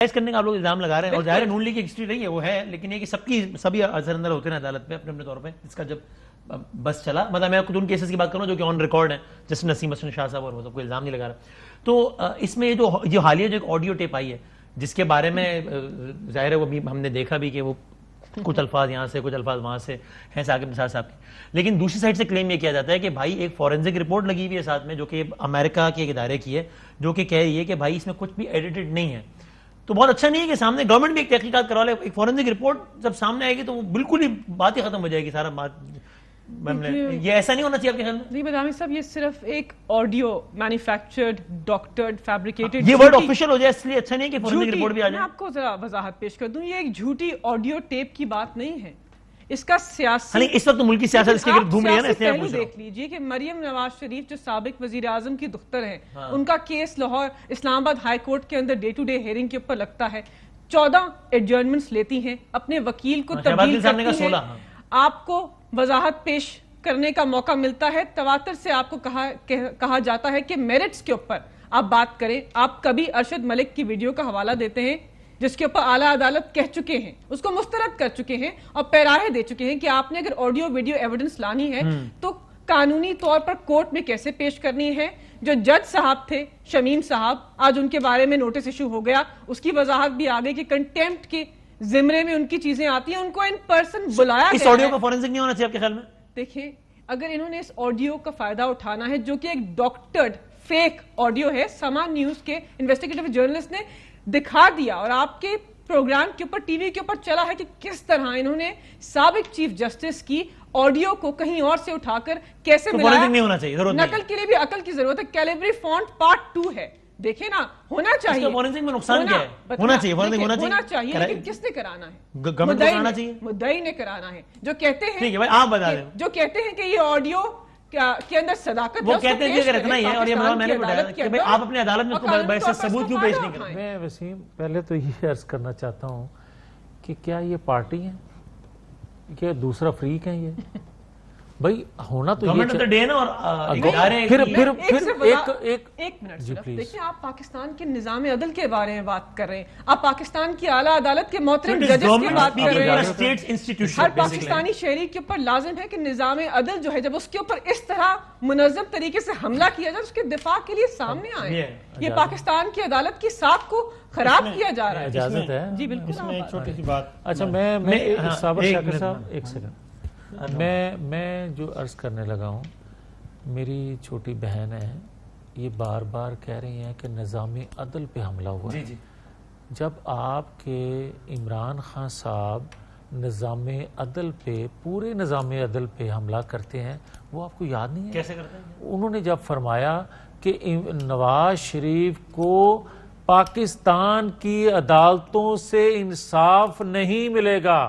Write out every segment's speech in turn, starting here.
کرنے کا آپ لوگ الزام لگا رہے ہیں اور ظاہر نون لیگ کی ہسٹری رہی ہے وہ ہے، لیکن یہ کہ سبھی اثر اندر ہوتے ہیں عدالت پہ اپنے اپنے طور پہ. اس کا جب بس چلا، مطلب میں خود ان کیسز کی بات کروں جو کہ آن ریکارڈ ہیں، جیسے نسیم حسن شاہ صاحب، اور وہ سب کوئی الزام نہیں لگا رہا. تو اس میں جو حالیہ جو ایک آڈیو ٹیپ آئی ہے جس کے بارے میں ظاہر ہے وہ بھی ہم نے دیکھا بھی کہ وہ کچھ الفاظ یہاں سے کچھ الفاظ وہاں سے ہیں ثاقب نثار صاحب کے، لیکن دوسری سائڈ سے کلیم یہ کیا جاتا ہے کہ بھائی ایک فورینزک رپورٹ لگی ہوئی ہے ساتھ میں جو کہ امریکہ کے ایک ادارے کی ہے، جو کہ کہہ رہی ہے کہ بھائی اس میں کچھ بھی ایڈیٹڈ نہیں ہے. تو بہت اچھا نہیں ہے کہ سامنے گورنمنٹ بھی ایک تحقیقات کروا لے. ایک فورینزک رپورٹ جب سامنے آئے گی تو وہ بالکل ہی بات ہی ختم ہو جائے گی سارا بات. یہ ایسا نہیں ہونا چاہیے آپ کے خیال میں؟ نہیں بدامی صاحب، یہ صرف ایک آڈیو مینوفیکچرڈ ڈاکٹرڈ فیبریکیٹڈ یہ ورڈ آفیشیل ہو جائے اس لیے اچھا نہیں کہ فورینزک رپورٹ بھی آ جائے. میں آپ کو ذرا وضاحت پیش کر دوں، یہ ایک جھوٹی آڈیو ٹیپ کی بات نہیں ہے. اس کا سیاسی اس وقت ملکی سیاست اس کے گرد گھوم رہی ہے نا، اس لیے پہلو دیکھ لیجئے کہ مریم نواز شریف جو سابق وزیر اعظم کی دختر ہیں، ان کا کیس لاہور اسلام آباد ہائی کورٹ کے another day to day hearing کے اوپر لگتا ہے. 14 ایڈجرنمنٹس لیتی ہیں، اپنے وکیل کو تبدیل کرتی ہیں، آپ کو وضاحت پیش کرنے کا موقع ملتا ہے. تواتر سے آپ کو کہا جاتا ہے کہ میرٹس کے اوپر آپ بات کریں. آپ کبھی ارشد ملک کی ویڈیو کا حوالہ دیتے ہیں جس کے اوپر اعلیٰ عدالت کہہ چکے ہیں، اس کو مسترد کر چکے ہیں اور پیراہے دے چکے ہیں کہ آپ نے اگر آڈیو ویڈیو ایویڈنس لانی ہے تو قانونی طور پر کورٹ میں کیسے پیش کرنی ہے. جو جج صاحب تھے شمیم صاحب، آج ان کے بارے میں نوٹس ایشو ہو گیا، اس کی وضاحت بھی آگے کہ کنٹیمپٹ کے زمرے میں ان کی چیزیں آتی ہیں، ان کو ان پرسن بلایا گیا ہے. اس آڈیو کا فورینزک نہیں ہونا چاہیے آپ کے خیال میں؟ دیکھیں، اگر انہوں نے اس آڈیو کا فائدہ اٹھانا ہے جو کہ ایک ڈاکٹرڈ فیک آڈیو ہے، سما نیوز کے انویسٹیگیٹو جرنلسٹ نے دکھا دیا اور آپ کے پروگرام کے اوپر ٹی وی کے اوپر چلا ہے کہ کس طرح انہوں نے سابق چیف جسٹس کی آڈیو کو کہیں اور سے اٹھا کر کیسے ملایا. نہیں ہونا چاہیے، نقل کے لیے بھی عقل کی ضرورت ہے. کیلیبری فونٹ پارٹ 2 ہے، دیکھیں نا، ہونا چاہیے. فورینزک میں نقصان کیا ہے؟ ہونا چاہیے، فورینزک ہونا چاہیے، لیکن کس نے کرانا ہے؟ گورنمنٹ کو کرانا چاہیے، مدعی نے کرانا ہے. جو کہتے ہیں، ٹھیک ہے بھائی آپ بتا دیں، جو کہتے ہیں کہ یہ آڈیو کے اندر صداقت وہ کہتے ہیں کہ رکھنا ہی ہے، اور یہ میں نے بتایا کہ بھئی آپ اپنے عدالت میں بحث ثبوت کیوں پیش نہیں کرتے؟ میں وسیم پہلے تو یہ عرض کرنا چاہتا ہوں کہ کیا یہ پارٹی ہیں، کیا دوسرا فریق ہیں؟ یہ بھائی ہونا تو گورنمنٹ آف دا ڈے نا، اور پھر ایک منٹ صرف دیکھیں، آپ پاکستان کے نظام عدل کے بارے میں بات کر رہے ہیں، آپ پاکستان کی اعلیٰ عدالت کے محترم ججز کی بات کر رہے ہیں. ہر پاکستانی شہری کے اوپر لازم ہے کہ نظام عدل جو ہے جب اس کے اوپر اس طرح منظم طریقے سے حملہ کیا جائے اس کے دفاع کے لیے سامنے آئے. یہ پاکستان کی عدالت کی ساکھ کو خراب کیا جا رہا ہے. اجازت ہے جی بالکل. اس میں ایک چھوٹی سی بات. اچھا میں صابر شاکر صاحب ایک سیکنڈ، میں جو عرض کرنے لگا ہوں، میری چھوٹی بہن ہے، یہ بار بار کہہ رہی ہیں کہ نظام عدل پہ حملہ ہوا ہے. جب آپ کے عمران خان صاحب نظام عدل پہ، پورے نظام عدل پہ حملہ کرتے ہیں، وہ آپ کو یاد نہیں ہے؟ کیسے کرتے ہیں؟ انہوں نے جب فرمایا کہ نواز شریف کو پاکستان کی عدالتوں سے انصاف نہیں ملے گا،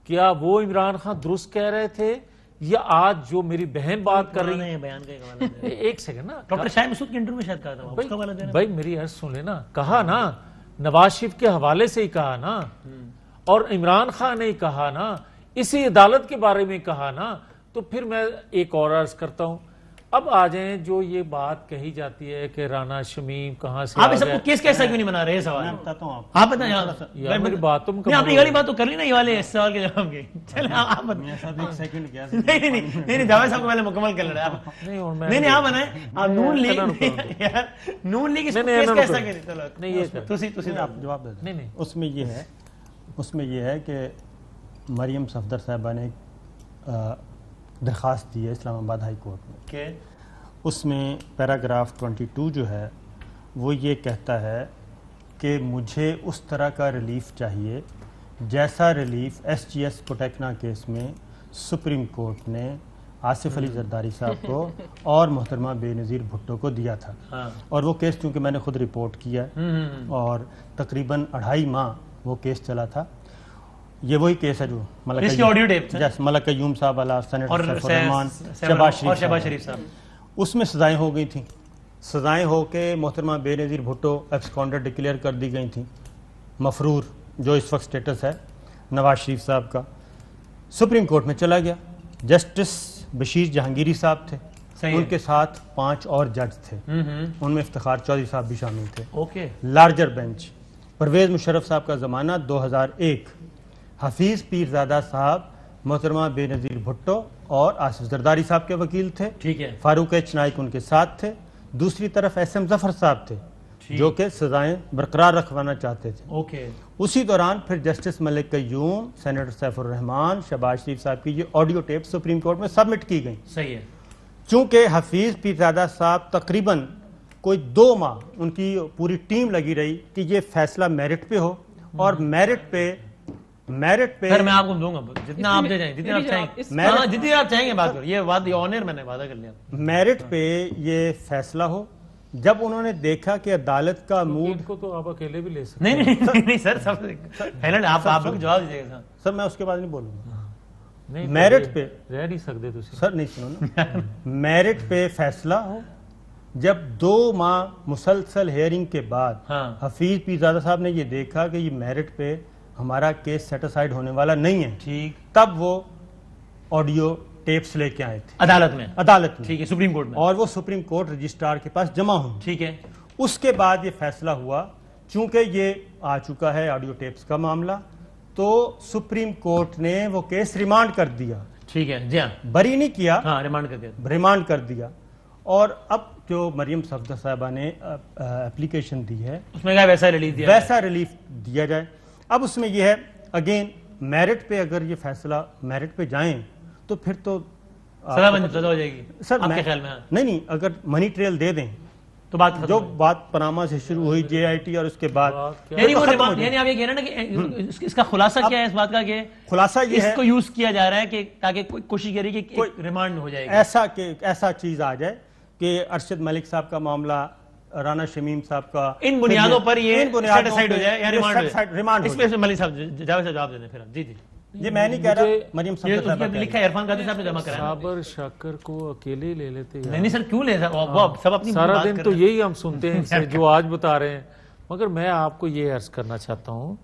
کیا وہ عمران خان درست کہہ رہے تھے یا آج جو میری بہن بات کر رہی ہے؟ ایک سیکنڈ نا، ڈاکٹر شاہد مسعود کے انٹرویو میں شاید کہا تھا بھائی میری عرض سن لینا. کہا نا نواز شریف کے حوالے سے ہی کہا نا، اور عمران خان نے ہی کہا نا، اسی عدالت کے بارے میں کہا نا. تو پھر میں ایک اور عرض کرتا ہوں، اب آ جائیں جو یہ بات کہی جاتی ہے کہ رانا شمیم کہاں سے آپ سب کو کیس کیسا کیوں نہیں بنا رہے؟ سوال میں بتاتا ہوں آپ بتائیں. میری بات تم آپ نے والی بات تو کر لی نا، یہ والے سوال کے جواب کے. چلیں آپ میں صاحب ایک سیکنڈ کیا نہیں جاوید صاحب کو پہلے مکمل کر لیں. نہیں آپ بنائیں. آپ نون لیگ اس کو کیس کیسا نہیں، آپ جواب دے دیں. اس میں یہ ہے کہ مریم صفدر صاحبہ نے درخواست دی ہے اسلام آباد ہائی کورٹ میں کہ اس میں پیراگراف 22 جو ہے وہ یہ کہتا ہے کہ مجھے اس طرح کا ریلیف چاہیے جیسا ریلیف SGS کوٹیکنا کیس میں سپریم کورٹ نے آصف علی زرداری صاحب کو اور محترمہ بے نظیر بھٹو کو دیا تھا. اور وہ کیس چونکہ میں نے خود رپورٹ کیا ہے اور تقریباً 2.5 ماہ وہ کیس چلا تھا. یہ وہی کیس ہے جو ملک قیوم صاحب علیہ سینیٹر سیف الرحمان شہباز شریف صاحب، اس میں سزائیں ہو گئی تھیں. سزائیں ہو کے محترمہ بے نظیر بھٹو ایبسکونڈر ڈکلیئر کر دی گئی تھیں. مفرور جو اس وقت سٹیٹس ہے نواز شریف صاحب کا، سپریم کورٹ میں چلا گیا. جسٹس بشیر جہانگیری صاحب تھے، ان کے ساتھ 5 اور جج تھے، ان میں افتخار چودھری صاحب بھی شامل تھے. لارجر بینچ پرویز مشرف صاحب کا زمانہ 2001، حفیظ پیرزادہ صاحب محترمہ بے نظیر بھٹو اور آصف زرداری صاحب کے وکیل تھے، ٹھیک ہے، فاروق ایچ نائک ان کے ساتھ تھے، دوسری طرف ایس ایم ظفر صاحب تھے جو کہ سزائیں برقرار رکھوانا چاہتے تھے۔ اوکے، اسی دوران پھر جسٹس ملک قیوم، سینیٹر سیف الرحمان، شہباز شریف صاحب کی یہ آڈیو ٹیپ سپریم کورٹ میں سبمٹ کی گئیں۔ صحیح ہے، چونکہ حفیظ پیرزادہ صاحب تقریباً کوئی 2 ماہ ان کی پوری ٹیم لگی رہی کہ یہ فیصلہ میرٹ پہ ہو، اور میرٹ پہ سر میں آپ کو دوں گا جتنا آپ دے جائیں، جتنا آپ چاہیں، ہاں جتنی آپ چاہیں گے بات کرو، یہ آنر میں نے وعدہ کر لیا، میرٹ پہ یہ فیصلہ ہو۔ جب انہوں نے دیکھا کہ عدالت کا موڈ کو تو آپ اکیلے بھی لے سکتے نہیں سر، سب پہلے آپ کو جواب دیجیے گا سر، میں اس کے بعد نہیں بولوں گا۔ نہیں میرٹ پہ رہ نہیں سکتے تسی سر، نہیں سنو نا، میرٹ پہ فیصلہ ہو۔ جب 2 ماہ مسلسل ہیئرنگ کے بعد حفیظ پیرزادہ صاحب نے یہ دیکھا کہ یہ میرٹ پہ ہمارا کیس سیٹسفائیڈ ہونے والا نہیں ہے، ٹھیک، تب وہ آڈیو ٹیپس لے کے آئے تھے عدالت میں، ٹھیک ہے، سپریم کورٹ میں، اور وہ سپریم کورٹ رجسٹرار کے پاس جمع ہوں، ٹھیک ہے۔ اس کے بعد یہ فیصلہ ہوا، چونکہ یہ آ چکا ہے آڈیو ٹیپس کا معاملہ، تو سپریم کورٹ نے وہ کیس ریمانڈ کر دیا، ٹھیک ہے، جی ہاں، بری نہیں کیا، ہاں ریمانڈ کر دیا، ریمانڈ کر دیا۔ اور اب جو مریم صفدر صاحبہ نے اپلیکیشن دی ہے اس میں کہا ویسا ریلیف دیا جائے۔ اب اس میں یہ ہے اگین میرٹ پہ اگر یہ فیصلہ میرٹ پہ جائیں تو پھر تو سزا ہو جائے گی سر، آپ کے خیال میں؟ نہیں، اگر منی ٹریل دے دیں تو بات جو بات پناما سے شروع ہوئی جے آئی ٹی اور اس کے بعد، یعنی آپ یہ کہہ رہے ہیں نا کہ اس کا خلاصہ کیا ہے اس بات کا، کہ خلاصہ یہ ہے اس کو یوز کیا جا رہا ہے کہ تاکہ کوشش کری کہ ریمانڈ ہو جائے گی، ایسا چیز آ جائے کہ ارشد ملک صاحب کا معاملہ، رانا شمیم صاحب کا، ان بنیادوں پر یہ سیٹسفائیڈ ہو جائے یا ریمانڈ، اس پہ ملک صاحب جاوید صاحب جواب دے دیں پھر۔ جی جی، یہ میں نہیں کہہ رہا، مریم صاحب نے لکھا ہے، عرفان قادری صاحب نے جمع کرایا۔ صابر شاکر کو اکیلے لے لیتے نہیں سر، کیوں لے وہ سب اپنی سارا دن تو یہی ہم سنتے ہیں جو آج بتا رہے ہیں، مگر میں آپ کو یہ عرض کرنا چاہتا ہوں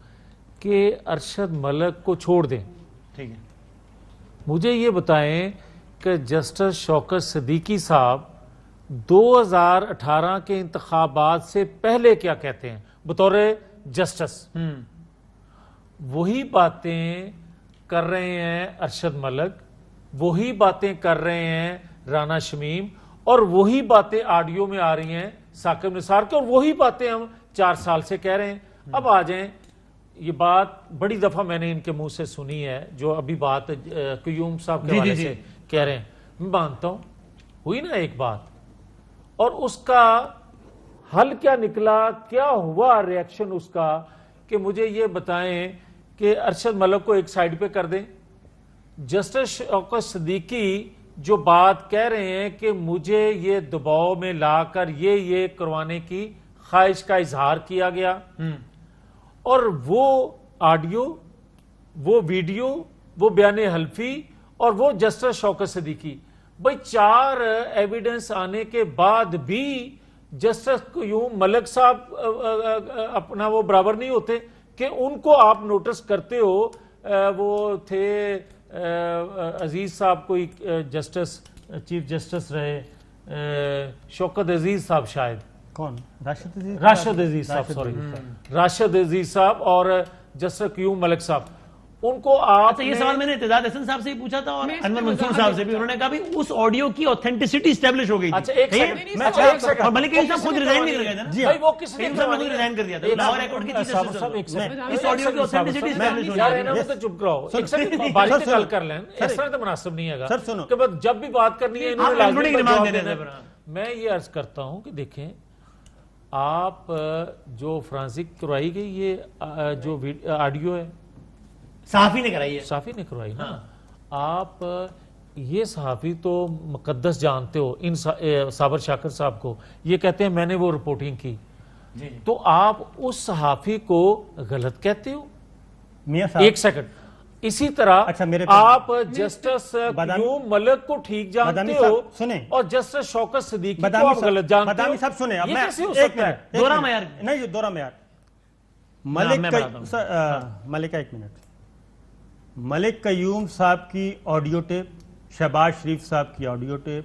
کہ ارشد ملک کو چھوڑ دیں، ٹھیک ہے، مجھے یہ بتائیں کہ جسٹس شوکت صدیقی صاحب 2018 کے انتخابات سے پہلے کیا کہتے ہیں بطور جسٹس؟ وہی باتیں کر رہے ہیں ارشد ملک، وہی باتیں کر رہے ہیں رانا شمیم، اور وہی باتیں آڈیو میں آ رہی ہیں ثاقب نثار کے، اور وہی باتیں ہم 4 سال سے کہہ رہے ہیں۔ اب آ جائیں، یہ بات بڑی دفعہ میں نے ان کے منہ سے سنی ہے، جو ابھی بات قیوم صاحب کے حوالے سے کہہ رہے ہیں، میں مانتا ہوں ہوئی نا ایک بات، اور اس کا حل کیا نکلا، کیا ہوا ریاکشن اس کا، کہ مجھے یہ بتائیں کہ ارشد ملک کو ایک سائیڈ پہ کر دیں، جسٹس شوکت صدیقی جو بات کہہ رہے ہیں کہ مجھے یہ دباؤ میں لا کر یہ کروانے کی خواہش کا اظہار کیا گیا، اور وہ آڈیو، وہ ویڈیو، وہ بیان حلفی، اور وہ جسٹس شوکت صدیقی، بھئی 4 ایویڈنس آنے کے بعد بھی جسٹس قیوم ملک صاحب اپنا وہ برابر نہیں ہوتے کہ ان کو آپ نوٹس کرتے ہو۔ وہ تھے عزیز صاحب، کوئی جسٹس، چیف جسٹس رہے، شوکت عزیز صاحب، شاید کون، راشد عزیز صاحب، سوری راشد عزیز صاحب اور جسٹس قیوم ملک صاحب، ان کو آپ یہ سوال میں نے اعتزاز حسن صاحب سے ہی پوچھا تھا اور انور منصور صاحب سے بھی، انہوں نے کہا بھی اس آڈیو کی اوتھینٹسٹی اسٹیبلش ہو گئی تھی۔ اچھا ایک سیکنڈ، اور ملک صاحب خود ریزائن نہیں کر گئے تھے نا، جی وہ کس نے ریزائن کر دیا تھا لاہور ہائی کورٹ کی چیف جسٹس، اس آڈیو کی اوتھینٹسٹی اسٹیبلش ہو یار جائے انہوں نے تو چپ کراؤ، ایک سیکنڈ باری سے گل کر لیں، اس طرح تو مناسب نہیں ہے گا کہ بس جب بھی بات کرنی ہے انہوں نے لازمی جواب دینا ہے۔ میں یہ عرض کرتا ہوں کہ دیکھیں، آپ جو فرانسک کروائی گئی یہ جو آڈیو ہے، صحافی نے کرائی ہے، صحافی نے کروائی نا، آپ یہ صحافی تو مقدس جانتے ہو، ان صابر شاکر صاحب کو، یہ کہتے ہیں میں نے وہ رپورٹنگ کی، تو آپ اس صحافی کو غلط کہتے ہو؟ ایک سیکنڈ، اسی طرح آپ جسٹس قیوم ملک کو ٹھیک جانتے ہو اور جسٹس شوکت صدیقی کو آپ غلط جانتے ہو، یہ کیسے ہو سکتا ہے؟ دورہ معیار نہیں، دورہ معیار ملکہ ایک منٹ، ملک قیوم صاحب کی آڈیو ٹیپ، شہباز شریف صاحب کی آڈیو ٹیپ،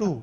2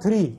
3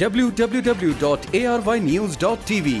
www.arYnews.tv।